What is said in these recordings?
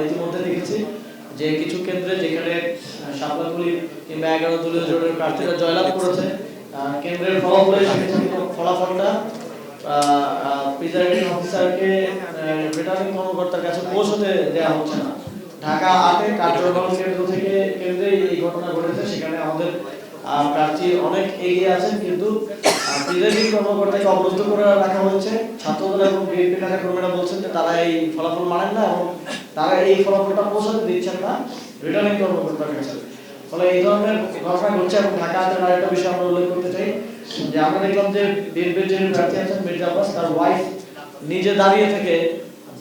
ইতিমধ্যে দেখেছি যে কিছু কেন্দ্রে যেখানে শাপলাকলি কিংবা 11 দলীয় জোটের প্রার্থীরা জয়লাভ করেছে, কেন্দ্রের ফলাফলটা প্রিজাইডিং অফিসারকে রিটার্নিং কর্মকর্তার কাছে পৌঁছতে দেওয়া হচ্ছে না। ঢাকা 8 কার্যক্রম কেন্দ্র থেকে কেন্দ্রে এই ঘটনা ঘটেছে, সেখানে আমাদের প্রার্থী অনেক এগিয়ে আছেন, কিন্তু প্রিজাইডিং কর্মকর্তাকে অবরুদ্ধ করে রাখা হয়েছে। ছাত্রদল এবং বিএনপি নেতাকর্মীরা বলছেন যে তারা এই ফলাফল মানেন না এবং তারা এই ফলাফলটা পৌঁছাতে দিচ্ছেন না রিটার্নিং কর্মকর্তার কাছে। ফলে এই ধরনের ঘটনা ঘটছে। এবং ঢাকাতে আরেকটা বিষয় আমরা উল্লেখ করতে চাই যে আমরা দেখলাম যে বিএনপির যে প্রার্থী আছেন মির্জা আব্বাস, তার ওয়াইফ নিজে দাঁড়িয়ে থেকে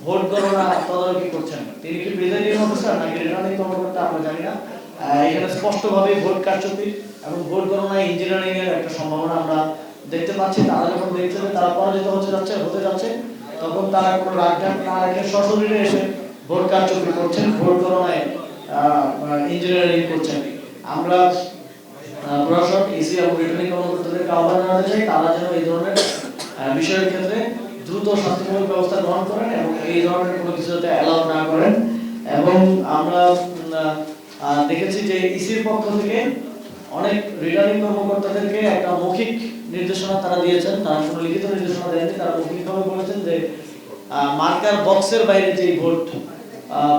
ভোট গণনা তদারকি করছেন। তিনি কি প্রিজাইডিং অফিসার নাকি রিটার্নিং কর্মকর্তা আমরা জানি না। এখানে স্পষ্টভাবে ভোট কারচুপি এবং ভোট গণনায় ইঞ্জিনিয়ারিং এর একটা সম্ভাবনা আমরা দেখতে পাচ্ছি। তারা যখন দেখছে যে তারা পরাজিত হতে যাচ্ছে তখন তারা কোনো রাগঢাক না রেখে সশরীরে এসে ভোট কারচুপি করছেন, ভোট গণনায় ইঞ্জিনিয়ারিং করছেন। আমরা প্রশাসন, ইসি এবং রিটার্নিং কর্মকর্তাদেরকে আহ্বান জানাতে চাই তারা যেন এই ধরনের বিষয়ের ক্ষেত্রে দ্রুত শাস্তিমূলক ব্যবস্থা গ্রহণ করেন এবং এই ধরনের কোনো কিছু যাতে অ্যালাউ না করেন। এবং আমরা দেখেছি যে ইসির পক্ষ থেকে অনেক রিটার্নিং কর্মকর্তাদেরকে একটা মৌখিক নির্দেশনা তারা দিয়েছেন। তারা কোনো লিখিত নির্দেশনা দেননি, তারা মৌখিকভাবে বলেছেন যে মার্কার বক্সের বাইরে যে ভোট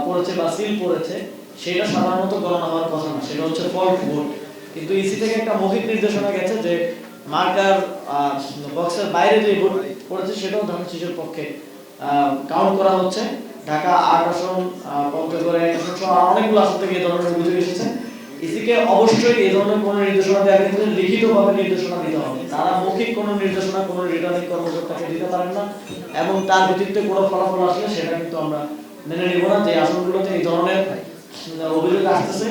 পড়েছে বা সিল পড়েছে সেটা সাধারণত গণনা হওয়ার কথা না, সেটা হচ্ছে ফল্ট ভোট। কিন্তু ইসি থেকে একটা মৌখিক নির্দেশনা গেছে যে মার্কার বক্সের বাইরে যে ভোট পড়েছে সেটাও ধান শীষের পক্ষে কাউন্ট করা হচ্ছে। ঢাকা 8 আসন, পঞ্চগড়ে 1 আসন সহ অনেকগুলো আসন থেকে এই ধরনের অভিযোগ এসেছে। ইসিকে অবশ্যই এই ধরনের কোনো নির্দেশনা দেওয়ার ক্ষেত্রে লিখিতভাবে নির্দেশনা দিতে হবে। তারা মৌখিক কোনো নির্দেশনা কোনো রিটার্নিং কর্মকর্তাকে দিতে পারেন না এবং তার ভিত্তিতে কোনো ফলাফল আসলে সেটা কিন্তু আমরা মেনে নিব না। যে আসনগুলোতে এই ধরনের অভিযোগ আসতেছে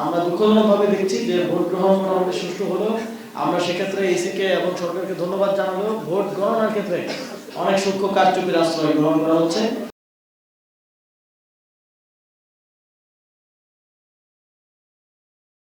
আমরা দুঃখজনকভাবে দেখছি যে ভোট গ্রহণ মোটামুটি সুষ্ঠু হলেও আমরা সেক্ষেত্রে ইসিকে এবং সরকারকে ধন্যবাদ জানালেও ভোট গণনার ক্ষেত্রে অনেক সূক্ষ্ম কারচুপির আশ্রয় গ্রহণ করা হচ্ছে।